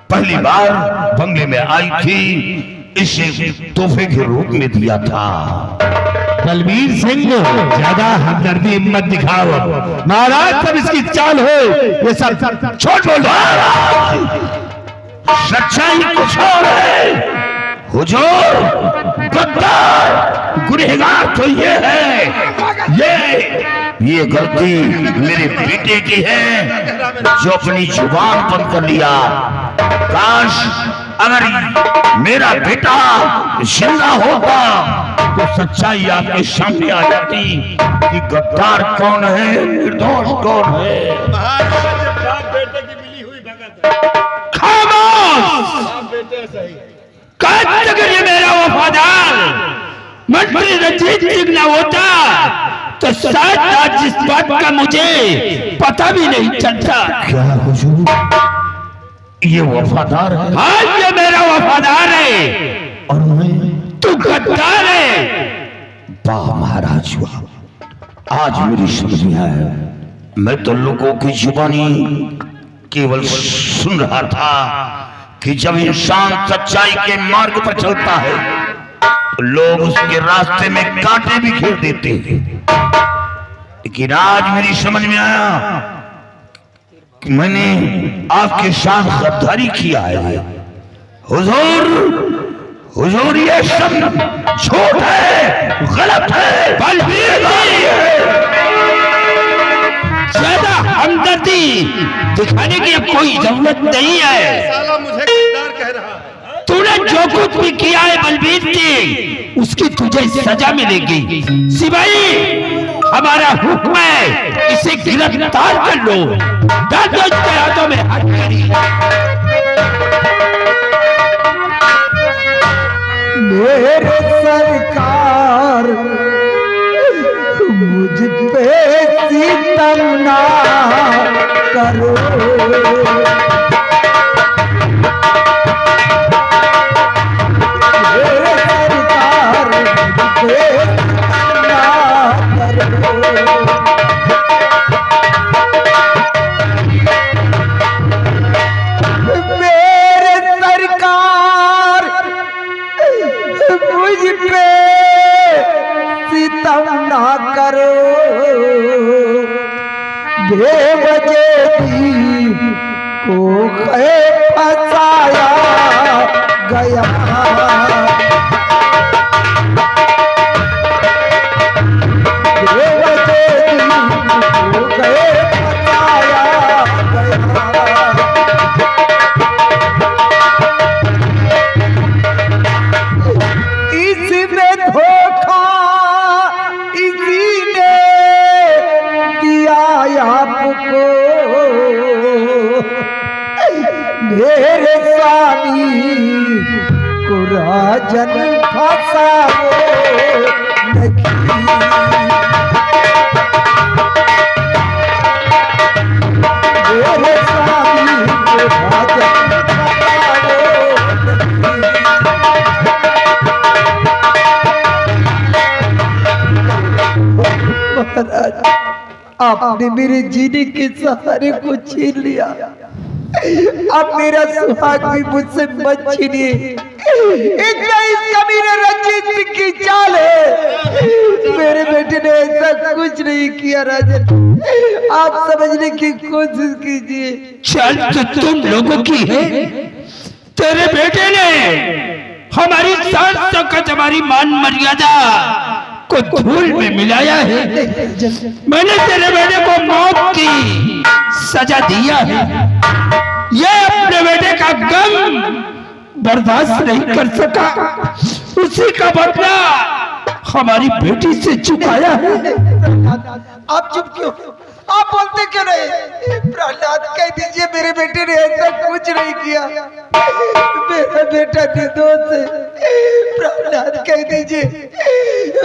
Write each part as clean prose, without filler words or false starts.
पहली बार बंगले में आई थी, इसे तोहफे के रूप में दिया था। बलबीर सिंह ज्यादा हमदर्दी मत दिखाओ महाराज, सब इसकी चाल हो, ये सब छोड़ बोलो। सच्चाई कुछ और है हुजूर, गद्दार गुनहगार तो ये है, ये गलती मेरे बेटे की है जो अपनी जुबान बंद कर लिया। काश अगर मेरा बेटा जिंदा होता तो सच्चाई आपके सामने आ जाती कि गद्दार कौन है, निर्दोष कौन है। बेटे की मिली हुई भगत अगर ये मेरा वफादार मंत्री रंजीत सिंह ना होता तो शायद आज इस बात का मुझे पता भी नहीं चलता। क्या हुजूर ये वफादार है? हाँ, ये मेरा वफादार है और मैं तू गद्दार है। वाह महाराज वाह, आज मेरी समझ में आया। मैं तो लोगों की जुबानी केवल सुन रहा था कि जब इंसान सच्चाई के मार्ग पर चलता है तो लोग उसके रास्ते में कांटे भी घेर देते हैं, लेकिन आज मेरी समझ में आया कि मैंने आपके साथ गद्दारी किया है। हुजूर ये सब झूठ है, गलत है। बलबीर ज्यादा हमदर्दी दिखाने की कोई जरूरत नहीं है। साला मुझे गद्दार कह रहा है। तूने जो कुछ भी किया है बलबीर सिंह, उसकी तुझे सजा मिलेगी। सिपाही हमारा हुक्म है, इसे गिरफ्तार कर लो। डाल दो इसके हाथों में हथकड़ी। मेरे सरकार मुझ पे सितम ना करो, मेरे सरकार मुझ पे सितम ना करो। मेरे सरकार मुझ पे सितम ना करो, बेवजह दी को फंसाया गया। बेवजह दी को फंसाया गया। इसमें धोखा इसी ने दिया आपको, मेरे स्वामी को राजन फंसाओ नहीं। मेरे स्वामी को राजन फंसाओ नहीं। महाराज, आपने मेरे जीने के सहारे को छीन लिया, अब मेरा सुहाग भी मुझसे मत छीनिए। इतना इस कमीने रंजीत सिंह की चाल है। मेरे बेटे ने ऐसा कुछ नहीं किया राजन, आप समझने की कोशिश कीजिए। चल तो तुम लोगों की है, तेरे बेटे ने हमारी शान शौकत, हमारी मान मर्यादा को धूल में मिलाया है। मैंने तेरे बेटे को मौत की सजा दिया है। ये अपने बेटे का गम बर्दाश्त नहीं कर सका, उसी का बदला हमारी बेटी से चुकाया है। आप चुप क्यों? आप बोलते क्यों नहीं? प्रहलाद कह दीजिए मेरे बेटे ने ऐसा कुछ नहीं किया, मेरा बेटा निर्दोष है। प्रहलाद कह दीजिए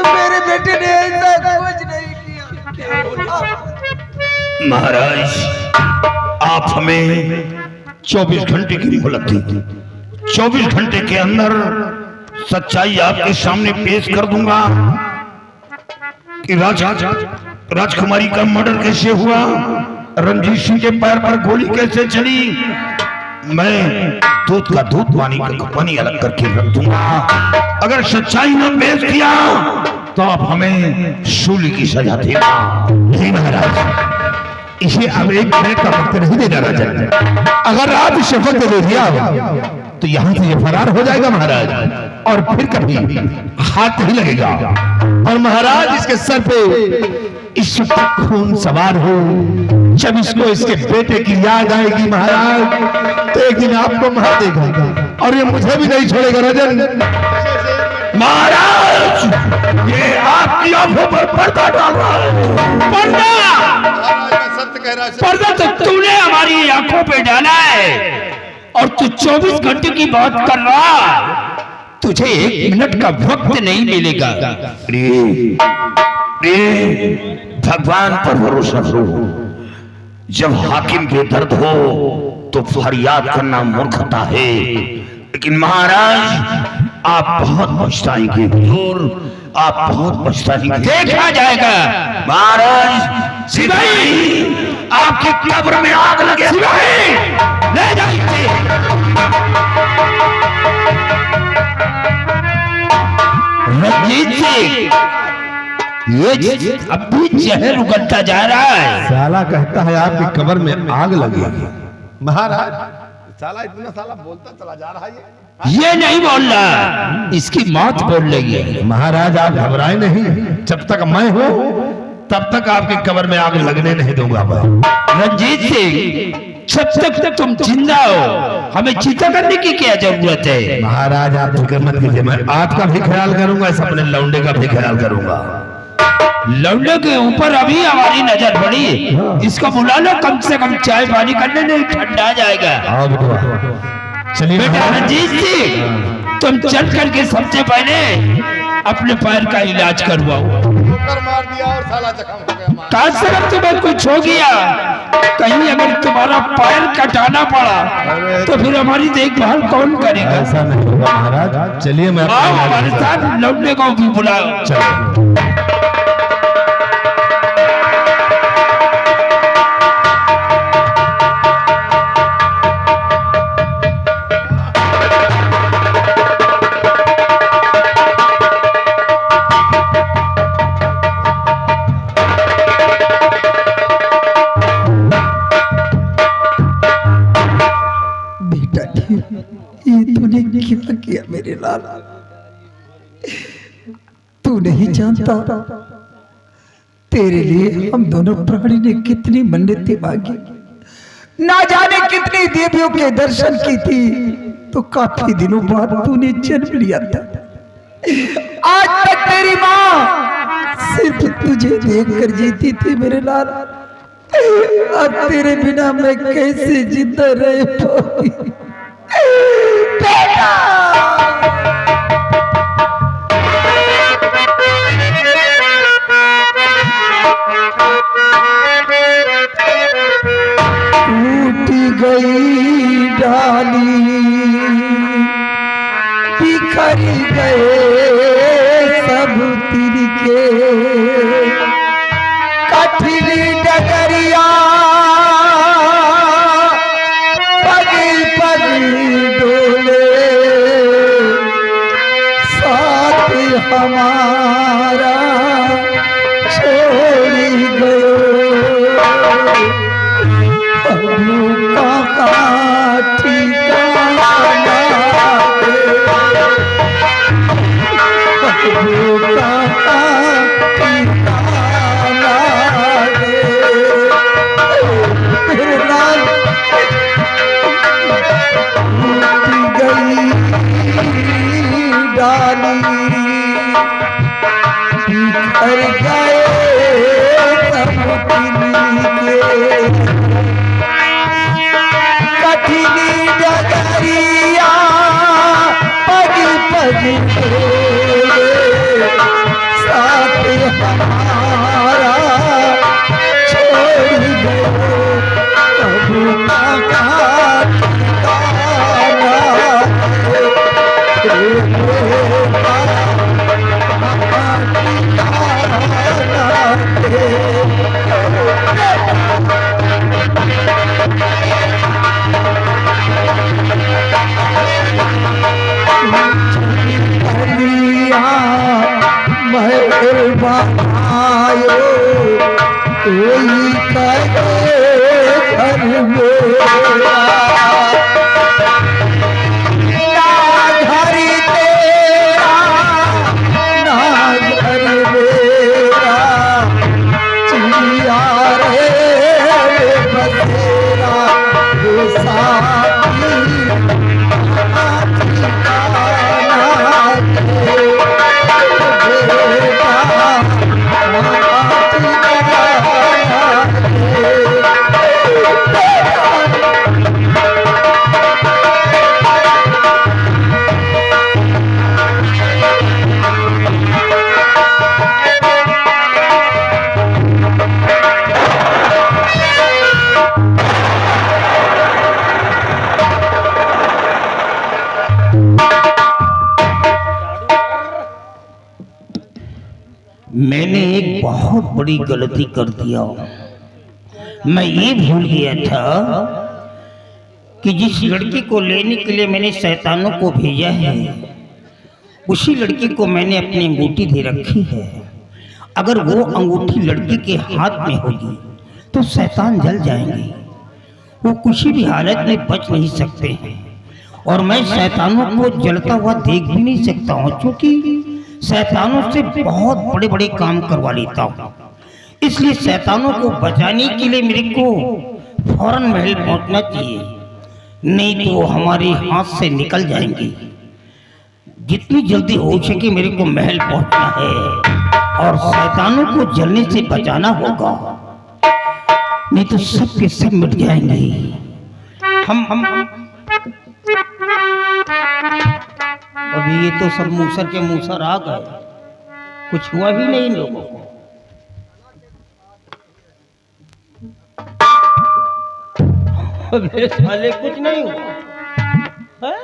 मेरे बेटे ने ऐसा कुछ नहीं किया। महाराज आप हमें 24 घंटे की मोहलत दी, 24 घंटे के अंदर सच्चाई आपके सामने पेश कर दूंगा कि राजकुमारी का मर्डर कैसे हुआ, रणजीत सिंह के पैर पर गोली कैसे चली, मैं दूध का दूध, पानी का पानी अलग करके रख दूंगा। अगर सच्चाई में पेश किया तो आप हमें सूली की सजा देगा। नहीं महाराज, इसे अब एक मिनट का वक्त नहीं देना राजा। अगर आप इसे वक्त दे दिया तो यहाँ से ये फरार हो जाएगा महाराज, और फिर कभी हाथ नहीं लगेगा। और महाराज इसके सर पे इस वक्त खून सवार हो, जब इसको इसके बेटे की याद आएगी महाराज, तो एक दिन आपको मार देगा और ये मुझे भी नहीं छोड़ेगा राजन। महाराज, ये आपकी आंखों पर पर्दा डाल रहा है। पर्दा तो तूने हमारी आंखों पे डाला है, और तू 24 घंटे की बात कर रहा है। तुझे 1 मिनट का वक्त नहीं मिलेगा। भगवान पर भरोसा करो। जब हाकिम के दर्द हो तो फरियाद करना मूर्खता है। लेकिन महाराज, आप बहुत पछताएंगे, आप बहुत पछताएंगे। देखा जाएगा। महाराज, सिपाही, आपकी कब्र में आग लगे। सिपाही, ले जाइए। रणजीत सिंह, ये अब भी जहर उगलता जा रहा है। साला कहता है आपकी कब्र में आग लगेगी। महाराज, साला इतना साला बोलता चला जा रहा है। ये नहीं बोल रहा, इसकी मौत बोल रही है। महाराज, आप घबराए नहीं, जब तक मैं हूं तब तक आपकी कब्र में आग लगने नहीं दूंगा मैं। रणजीत सिंह, जब तक तुम जिंदा हो, हमें चिंता करने की क्या जरूरत है? महाराज, आप फिक्र मत कीजिए, मैं आपका भी ख्याल करूंगा, इस अपने लौंडे का भी ख्याल करूंगा। लौंडे के ऊपर अभी हमारी नजर पड़ी, इसको बुला लो, कम से कम चाय पानी करने नहीं, ठंडा जाएगा। आओ बेटा, चलिए। बेटा रणजीत सिंह, तुम चल करके सबसे पहले अपने पैर का इलाज करवाओ। मार दिया और साला जख्म हो गया। काश अगर तुम्हें कुछ हो गया, कहीं अगर तुम्हारा पैर कटाना पड़ा, तो फिर हमारी देखभाल कौन करेगा? ऐसा नहीं होगा महाराज, चलिए मैं आओ हमारे साथ, लौंडे को भी बुलाओ। चलिए। ये तूने क्या किया मेरे लाल? तू नहीं जानता, तेरे लिए हम दोनों प्राणी ने कितनी मन्नतें मांगी, ना जाने कितनी देवियों के दर्शन की थी। तो काफी दिनों बाद तूने जन्म लिया था। आज तक तेरी माँ सिर्फ तुझे देखकर जीती थी मेरे लाल। अब तेरे बिना मैं कैसे जिंदा रह पाऊंगी बेटा? टूट गई डाली, बिखर गए सब तिनके, कठिन डगरिया पग पग डोले, साथ हमारा छोड़ गयो, का ठिकाना मैंने एक बहुत बड़ी गलती कर दिया। मैं ये भूल गया था कि जिस लड़की को लेने के लिए मैंने शैतानों को भेजा है, उसी लड़की को मैंने अपनी अंगूठी दे रखी है। अगर वो अंगूठी लड़की के हाथ में होगी तो शैतान जल जाएंगे, वो किसी भी हालत में बच नहीं सकते हैं। और मैं शैतानों को जलता हुआ देख भी नहीं सकता हूँ, क्योंकि शैतानों से बहुत बड़े बड़े काम करवा लेता हूँ। इसलिए शैतानों को बचाने के लिए मेरे को फौरन महल पहुंचना चाहिए, नहीं तो वो हमारे हाथ से निकल जाएंगे। जितनी जल्दी हो सके मेरे को महल पहुंचना है और शैतानों को जलने से बचाना होगा, नहीं तो सब के सब मिट जाएंगे। हम अभी ये तो सब मूसर के मूसर आ गए, कुछ हुआ ही नहीं इन लोगों को। अबे साले कुछ नहीं हुआ है?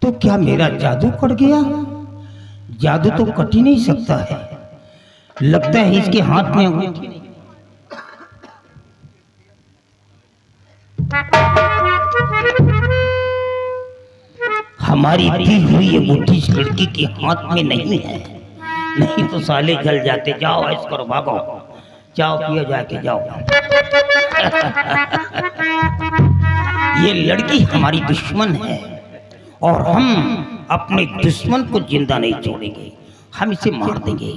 तो क्या मेरा जादू कट गया? जादू तो कट ही नहीं सकता है, लगता है इसके हाथ में अंगूठी नहीं। हमारी दी हुई अंगूठी इस लड़की के हाथ में नहीं है, नहीं तो साले जल जाते। जाओ ऐस करो, भागो, जाओ पियो जाके जाओ। ये लड़की हमारी दुश्मन है और हम अपने दुश्मन को जिंदा नहीं छोड़ेंगे, हम इसे मार देंगे।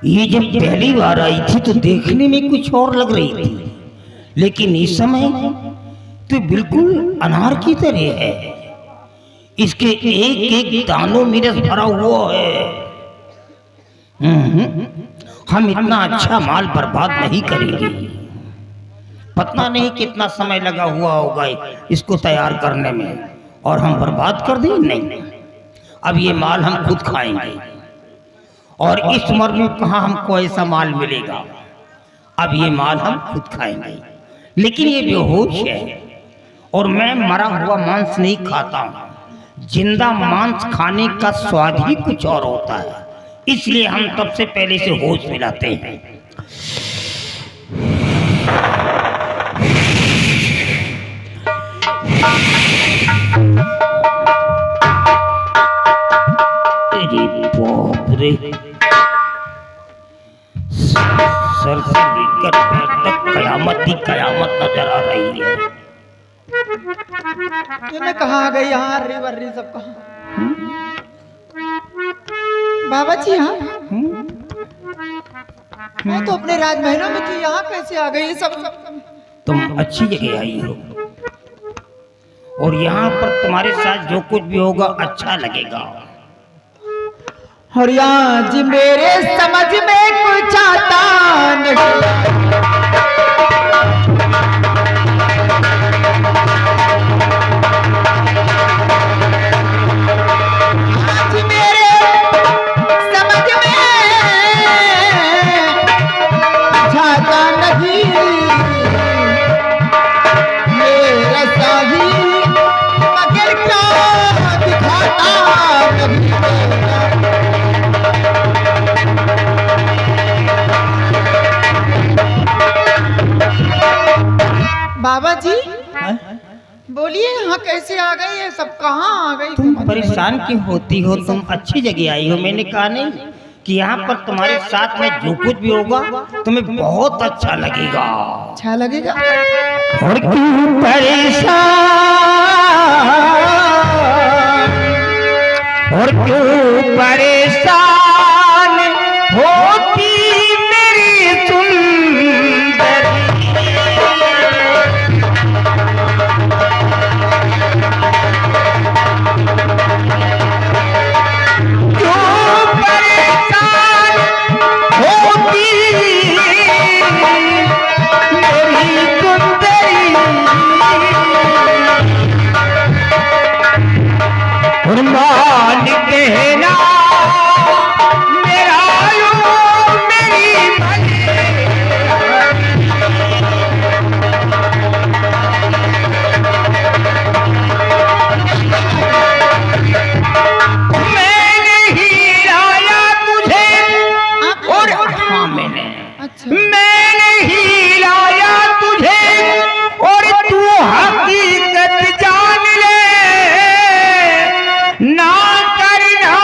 ये जब पहली बार आई थी तो देखने में कुछ और लग रही थी, लेकिन इस समय तो बिल्कुल अनार की तरह है। इसके एक एक दानों में रस भरा हुआ है। हम इतना अच्छा माल बर्बाद नहीं करेंगे। पता नहीं कितना समय लगा हुआ होगा इसको तैयार करने में, और हम बर्बाद कर दें? नहीं, अब ये माल हम खुद खाएंगे। और इस उम्र में कहाँ हमको ऐसा माल मिलेगा? अब ये माल हम खुद खाएंगे। लेकिन ये बेहोश है और मैं मरा हुआ मांस नहीं खाता हूँ। जिंदा मांस खाने का स्वाद ही कुछ और होता है, इसलिए हम सबसे पहले से होश मिलाते हैं। अरे बाप रे, सर से लेकर पैर तक कयामत ही कयामत नजर आ रही है। ये मैं कहाँ आ गई? यहाँ अर्री वर्री सब कहाँ? बाबा जी हाँ, मैं तो अपने राजमहलों में थी, यहाँ कैसे आ गई ये सब? तुम अच्छी जगह आई हो और यहाँ पर तुम्हारे साथ जो कुछ भी होगा अच्छा लगेगा। और यहाँ जी मेरे समझ में कुछ आता नहीं। बाबा जी बोलिए, यहाँ कैसे आ गई? ये सब कहाँ आ गई? तुम परेशान क्यों होती हो? तुम अच्छी जगह आई हो। मैंने कहा नहीं कि यहाँ पर तुम्हारे साथ में जो कुछ भी होगा तुम्हें बहुत अच्छा लगेगा। अच्छा लगेगा? और क्यों परेशान, और क्यों परेशान होती मेरी सुंदरी क्यों परेशान होती मेरी सुंदरी मान कहना मेरा यूं मेरी मैंने ही लाया तुझे और हाँ मैंने ही लाया तुझे और तू हकीकत जान ले ना करना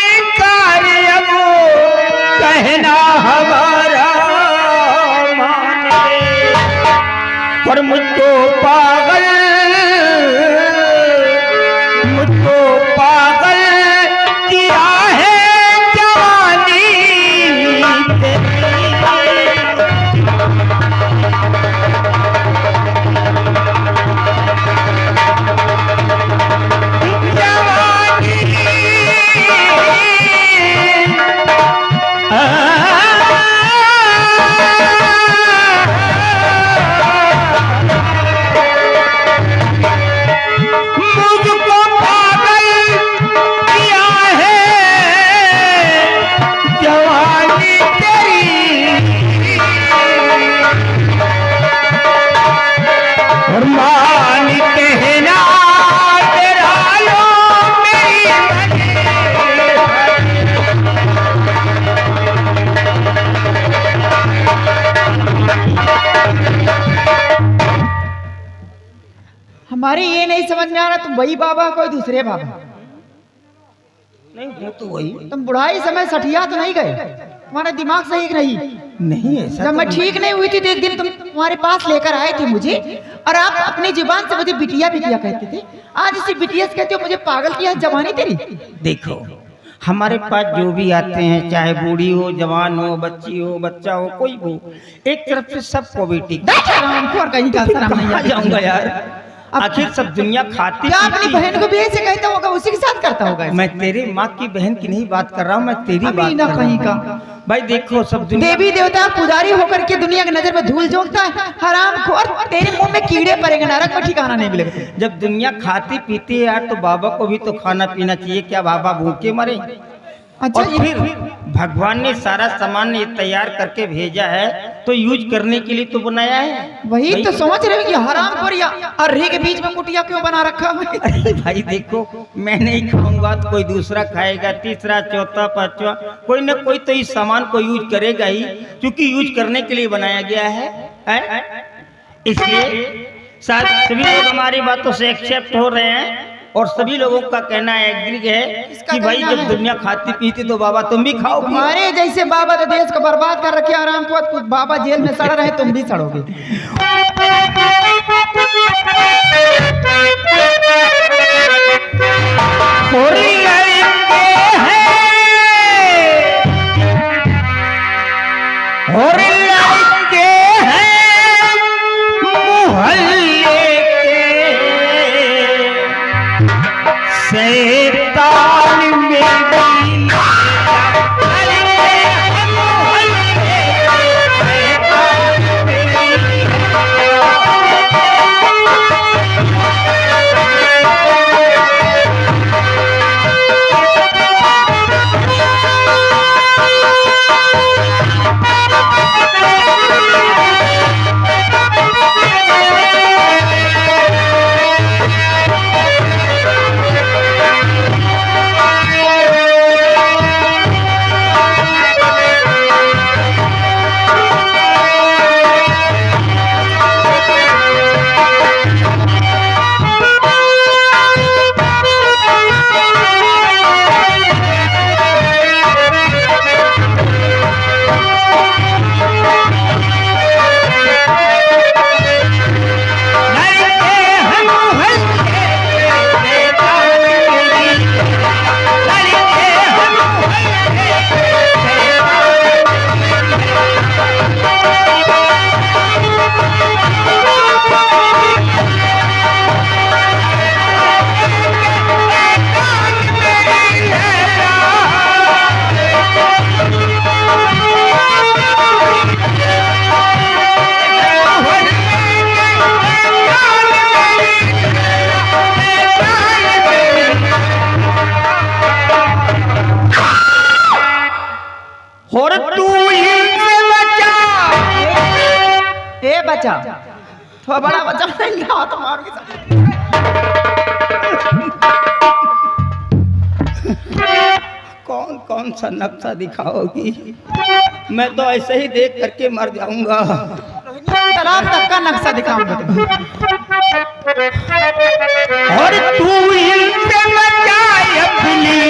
इनकार अब कहना हमारा मान ले और मुझको पागल किया है जवानी मुझको पागल किया है जवानी तेरी और मान कहना तेरा लो मेरी हमारे ये नहीं समझ में आ रहा तुम वही बाबा कोई दूसरे बाबा। नहीं वो तो वही तुम बुढ़ाई समय सठिया तो नहीं गए, तुम्हारा दिमाग सही नहीं। नहीं ऐसा जब मैं ठीक नहीं हुई थी तो एक दिन तुम तुम्हारे पास लेकर आए थे मुझे, और आप अपनी जुबान से मुझे बिटिया बिटिया कहते थे। आज इसी बिटिया से कहते हो मुझे पागल किया जवानी तेरी। देखो हमारे पास जो भी आते हैं चाहे बूढ़ी हो जवान हो बच्ची हो बच्चा हो कोई हो एक तरफ से सबको बेटी कहीं का शर्म नहीं आ जाऊंगा यार। आखिर सब दुनिया खाती क्या अपनी पीती बहन को भी ऐसे कहता होगा, उसी के साथ करता होगा। मैं तेरी माँ की बहन की नहीं बात कर रहा हूँ, मैं तेरी अभी बात ना कर कहीं रहा हूँ। भाई देखो सब दुनिया देवी देवता पुजारी होकर के दुनिया की नजर में धूल झोंकता है, हराम खोर, तेरे मुंह में कीड़े पड़ेंगे, नरक में ठिकाना नहीं मिलेगा। जब दुनिया खाती पीती है यार तो बाबा को भी तो खाना पीना चाहिए। क्या बाबा भूखे मरे? अच्छा और फिर भगवान ने सारा सामान ये तैयार करके भेजा है तो यूज करने के लिए तो बनाया है। वही तो समझ रहे हो कि हराम खोर या अर्री के बीच में कुटिया क्यों बना रखा है। अरे भाई देखो मैं नहीं खाऊंगा तो कोई दूसरा खाएगा, तीसरा चौथा पांचवा कोई ना कोई तो इस सामान को यूज करेगा ही, क्योंकि यूज करने के लिए बनाया गया है? इसलिए शायद सभी लोग हमारी बातों से एक्सेप्ट हो रहे हैं और सभी लोगों का कहना एग्री है कि भाई जब दुनिया खाती पीती तो बाबा तुम भी खाओ। हमारे जैसे बाबा तो देश को बर्बाद कर रखे आराम को, कुछ बाबा जेल में सड़ रहे तुम भी सड़ोगे। बच्चा थोड़ा बड़ा बच्चा हाथ मार के कौन कौन सा नक्शा दिखाओगी? मैं तो ऐसे ही देख करके मर जाऊंगा। तालाब तक का नक्शा दिखाऊंगा और तू इनसे बचाए अपनी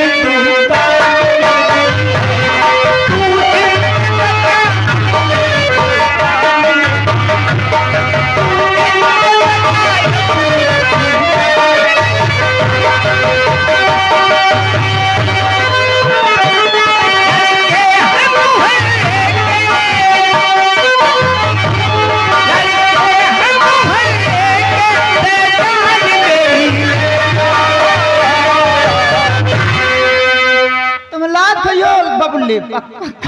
बबुल्ले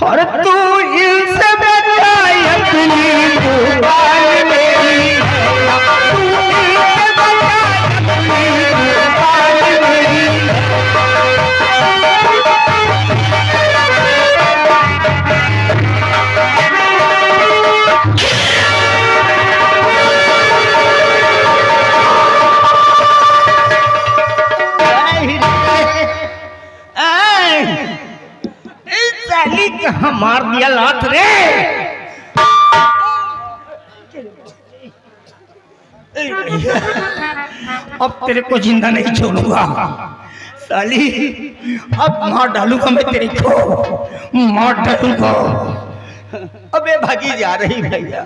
और तू इनसे बचाए अपनी जुबान मेरी, तू इनसे बचाए अपनी जुबान मेरी। कहाँ मार दिया लात रे? अब तेरे को जिंदा नहीं छोड़ूंगा साली। अब मार डालूंगा मैं तेरे को, मार डालूंगा। अबे भागी जा रही भैया,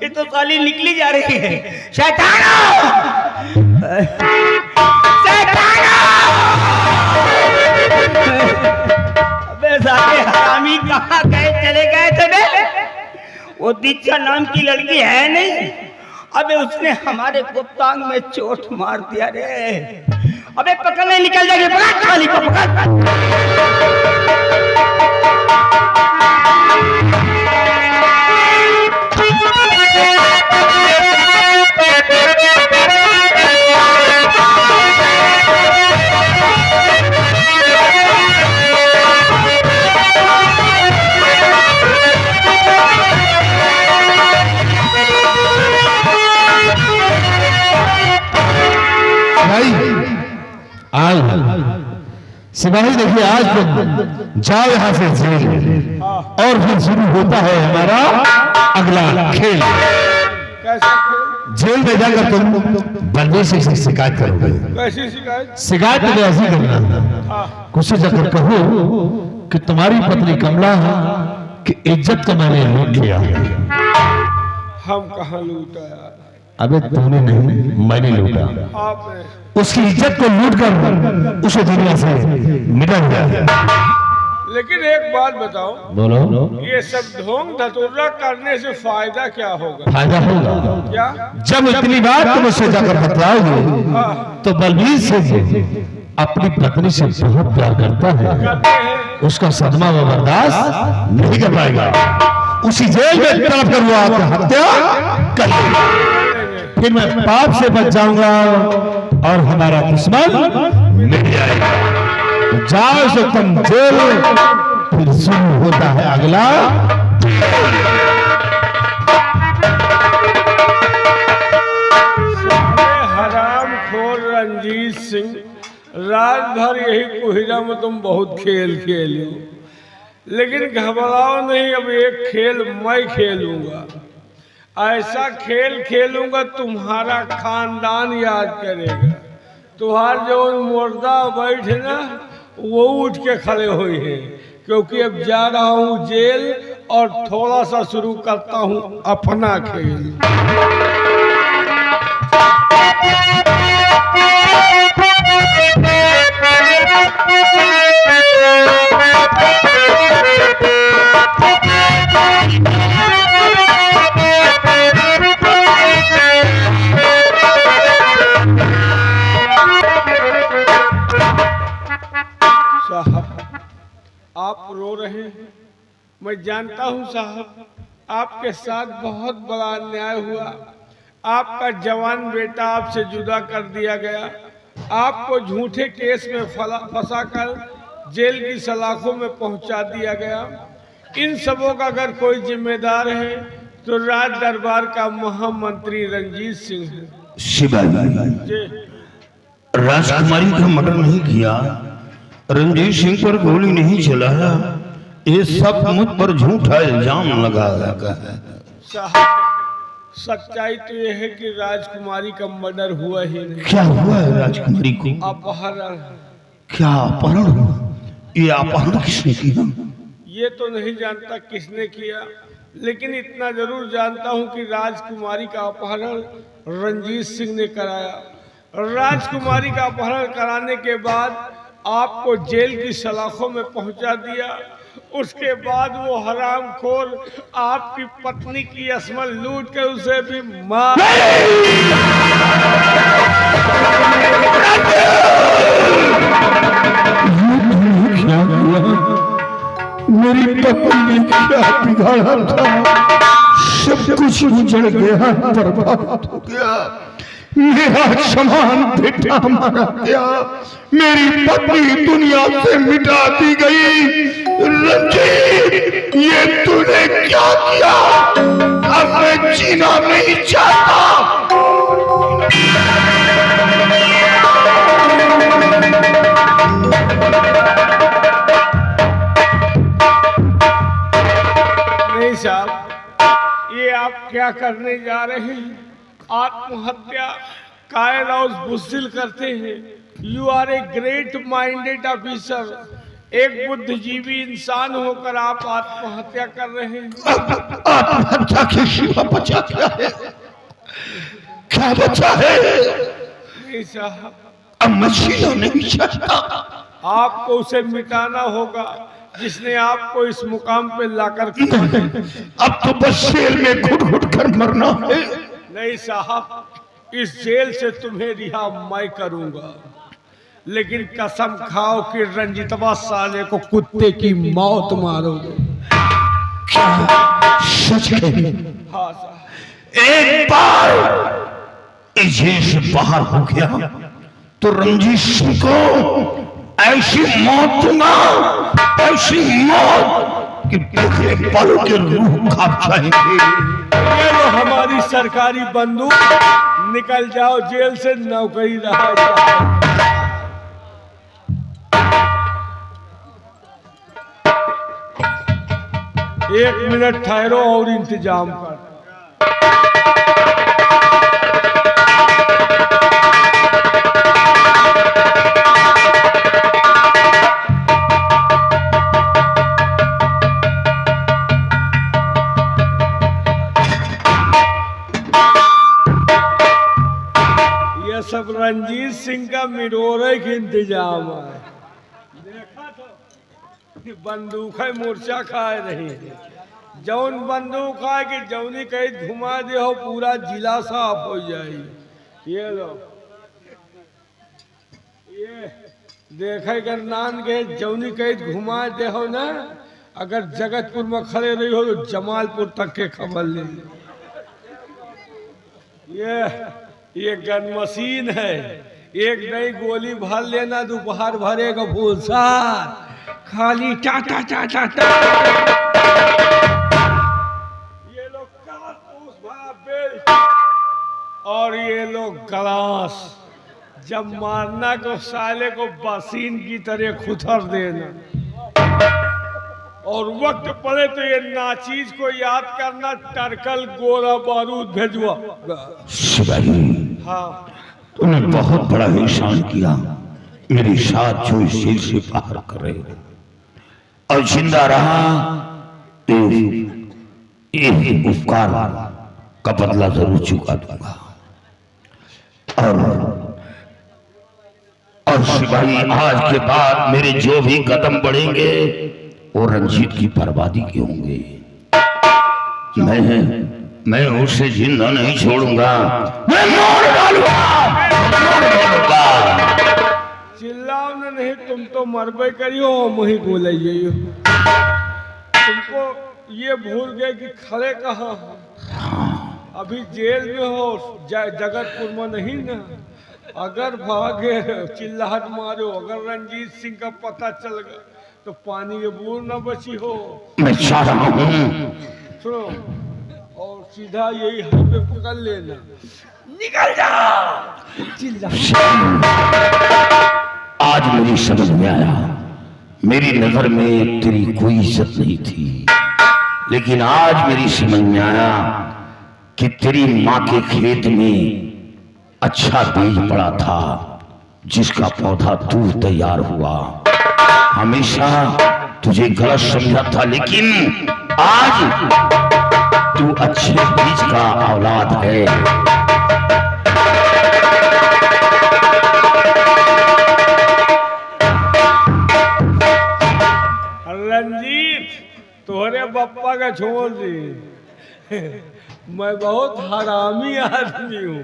ये तो साली निकली जा रही है। शैतानो, शैतानो! सारे हरामी कहाँ गए, चले गए थे बे? वो दीक्षा नाम की लड़की है नहीं, अबे उसने हमारे गुप्तांग में चोट मार दिया रे। अबे पकड़ने निकल जाएगी, पकड़ खाली को पकड़। सिपाही देखिए, आज तुम जाओ यहाँ से जेल, और फिर शुरू होता है हमारा अगला खेल। कैसा खेल? जेल में जाकर तुम बलबीर सिंह से शिकायत करोगे। कैसी शिकायत? शिकायत तो ऐसी करना, कुछ जाकर कहो कि तुम्हारी पत्नी कमला की इज्जत को मैंने लूट लिया। हम कहाँ लूटा यार? अबे तूने नहीं, मैंने लूटा। आपने? उसकी इज्जत को लूट कर उसे दुनिया से मिटा दिया। लेकिन एक बात बताओ, बोलो। ये सब ढोंग धतुर्रा करने से फायदा क्या होगा? फायदा होगा क्या? जब इतनी बात तुम उसे जाकर बतलाओगे तो बलबीर सिंह अपनी पत्नी से बहुत प्यार करता है, उसका सदमा वो बर्दाश्त नहीं कर पाएगा। उसी जेल में तड़प कर वो आपकी हत्या कर देगा। फिर मैं पाप से बच जाऊंगा और हमारा दुश्मन मिट जाएगा। तो जाओ से तुम जेल, फिर शुरू होता है अगला। हरामखोर रंजीत सिंह, रात भर यही कुहिरा में तुम बहुत खेल खेलो, लेकिन घबराओ नहीं, अब एक खेल मैं खेलूंगा। ऐसा खेल खेलूंगा तुम्हारा खानदान याद करेगा। तुम्हार जो मुर्दा बैठे ना वो उठ के खड़े हुए हैं, क्योंकि अब जा रहा हूँ जेल और थोड़ा सा शुरू करता हूँ अपना खेल। आप रो रहे हैं, मैं जानता हूं साहब, आपके साथ बहुत बड़ा अन्याय हुआ। आपका जवान बेटा आपसे जुदा कर दिया गया, आपको झूठे केस में फंसाकर जेल की सलाखों में पहुंचा दिया गया। इन सबों का अगर कोई जिम्मेदार है तो राज दरबार का महामंत्री रंजीत सिंह है। शिवाजी, जी राजकुमारी का मर्डर नहीं किया, रणजीत सिंह पर गोली नहीं चलाया, ये सब मुझ पर झूठा इल्जाम लगा लगा है। साहब, सच्चाई तो यह है कि राजकुमारी का मर्डर हुआ ही नहीं। क्या हुआ है राजकुमारी को? अपहरण। क्या अपहरण हुआ? ये अपहरण किसने किया? ये तो नहीं जानता किसने किया, लेकिन इतना जरूर जानता हूं कि राजकुमारी का अपहरण रंजीत सिंह ने कराया। राजकुमारी का अपहरण कराने के बाद आपको जेल की सलाखों में पहुंचा दिया। उसके बाद वो हरामखोर आपकी पत्नी की असमत लूट कर उसे भी मार। क्या हुआ? मेरी पत्नी ने क्या बिगाड़ा था? सब कुछ उजड़ गया, बर्बाद हो गया। मेरा समान बेटा मारा गया, मेरी पत्नी दुनिया से मिटा दी गई। रंजीत, ये तूने क्या किया? अब मैं जीना नहीं चाहता। नहीं साहब, ये आप क्या करने जा रहे हैं? आत्महत्या कायर और बुज़दिल करते हैं। You are a great minded officer. एक बुद्धिजीवी इंसान होकर आप आत्महत्या कर रहे हैं। आत्महत्या के सिवा बचा क्या है? क्या बचा है? नहीं साहब, अब मैं जीना नहीं चाहता। आपको उसे मिटाना होगा जिसने आपको इस मुकाम पे लाकर रखा है। अब तो बस जेल में घुट घुट कर मरना है। नहीं साहब, इस जेल से तुम्हें रिहा मैं करूंगा, लेकिन कसम खाओ कि रंजीतवा साले को कुत्ते की मौत मारोगे। क्या सच है? हाँ साहब। एक बार इस जेल से बाहर हो गया तो रंजीत सिंह को ऐसी मौत दूंगा, ऐसी मौत कि देखने पल के रूह कांप जाएंगे। ये लो हमारी सरकारी बंदूक, निकल जाओ जेल से, नौकरी रहा जाए। एक मिनट ठहरो और इंतजाम कर। ये सब रंजीत सिंह का मिडोरे के इंतजाम है। देखा तो बंदूक है, मूर्छा खाए रही है। जौन बंदूक है कि जौनी कहीं घुमा दे हो पूरा जिला साफ हो जाए। ये लो, ये देखे कर नान के जौनी कहीं घुमा दे हो ना, अगर जगतपुर में खड़े रही हो तो जमालपुर तक के खबर ले। ये गन मशीन है, एक नई गोली भर लेना, दोपहर भरेगा फूलसार, खाली टाटा टाटा टाटा। ये लोग कारतूस भरा बेल्ट और ये लोग गलास। जब मारना को साले को बासीन की तरह खुथर देना, और वक्त पड़े तो ये नाचीज को याद करना, टरकल गोला बारूद भेजवा। शिवाजी, हाँ, तूने बहुत बड़ा एहसान किया मेरे साथ जो इस जेल से बाहर कर रहे हो, और जिंदा रहा तो ये उपकार का बदला जरूर चुका दूंगा। और शिवाजी, आज के बाद मेरे जो भी कदम बढ़ेंगे वो रंजीत की बर्बादी के होंगे। मैं उसे जिंदा नहीं छोड़ूंगा, मैं मार डालूंगा। चिल्लाओ न नहीं, तुम तो मरबे करियो, मुही बोले तुमको ये भूल गए कि खड़े कहाँ हो। अभी जेल में हो, जगतपुर में नहीं ना। अगर भागे चिल्लाहट मारो, अगर रंजीत सिंह का पता चल गया तो पानी के बूंद न बची हो। मैं चाह रहा हूँ सुनो, और सीधा यही हाईवे पकड़ लेना। निकल जा। चिल्ला आज मुझे समझ में आया, मेरी नजर में तेरी कोई इज्जत नहीं थी, लेकिन आज मेरी समझ में आया कि तेरी माँ के खेत में अच्छा बीज पड़ा था, जिसका पौधा दूर तैयार हुआ। हमेशा तुझे गलत समझा था, लेकिन आज तू अच्छे बीज का औलाद है। रंजीत, तोहरे पप्पा का छोड़ दी। मैं बहुत हरामी आदमी हूँ।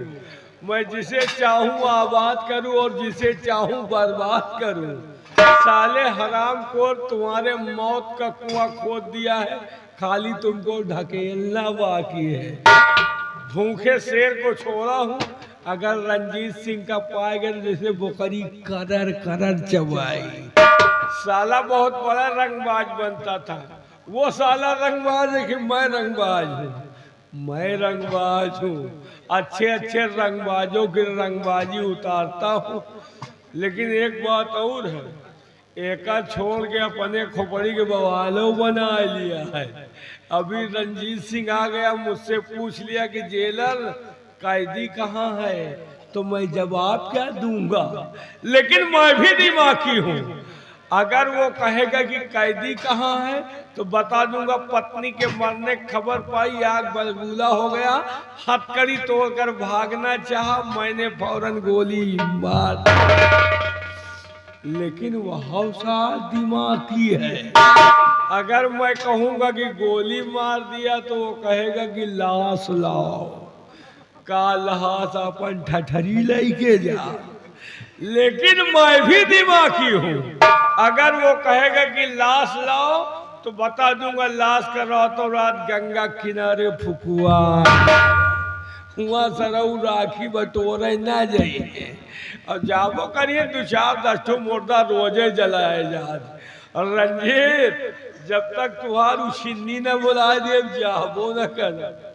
मैं जिसे चाहूँ आबाद करूँ और जिसे चाहूँ बर्बाद करूँ। साले हराम को तुम्हारे मौत का कुआं खोद दिया है, खाली तुमको ढकेलना बाकी है। भूखे शेर को छोड़ा हूँ, अगर रंजीत सिंह का पाएगा जैसे बकरी करर करर चबाई। साला बहुत बड़ा रंगबाज बनता था, वो साला रंगबाज है कि मैं रंगबाज हूँ। मैं रंगबाज हूँ, अच्छे अच्छे रंगबाजों की रंगबाजी उतारता हूँ। लेकिन एक बात और है, एका छोड़ के अपने खोपड़ी के बवालों बना लिया है। अभी रंजीत सिंह आ गया, मुझसे पूछ लिया कि जेलर कैदी कहाँ है, तो मैं जवाब क्या दूंगा। लेकिन मैं भी दिमागी हूँ, अगर वो कहेगा कि कैदी कहाँ है तो बता दूंगा पत्नी के मरने खबर पाई, आग बलगूला हो गया, हथकड़ी तोड़कर भागना चाहा, मैंने फौरन गोली मार दी। लेकिन वह हौसा दिमागी है। अगर मैं कहूंगा कि गोली मार दिया तो वो कहेगा कि लाश लाओ, का लाश अपन ठठरी लेके जा। लेकिन मैं भी दिमागी हूँ, अगर वो कहेगा कि लाश लाओ तो बता दूंगा लाश का रातों रात गंगा किनारे फुकुआ हुआ सरऊ राखी बटोरे ना जाइए। और जाबो करिए 2-4-10 मुर्दा रोजे जलाए जा। और रंजीत, जब तक तुम्हारू छिन्नी न बुला दे जाबो न कर।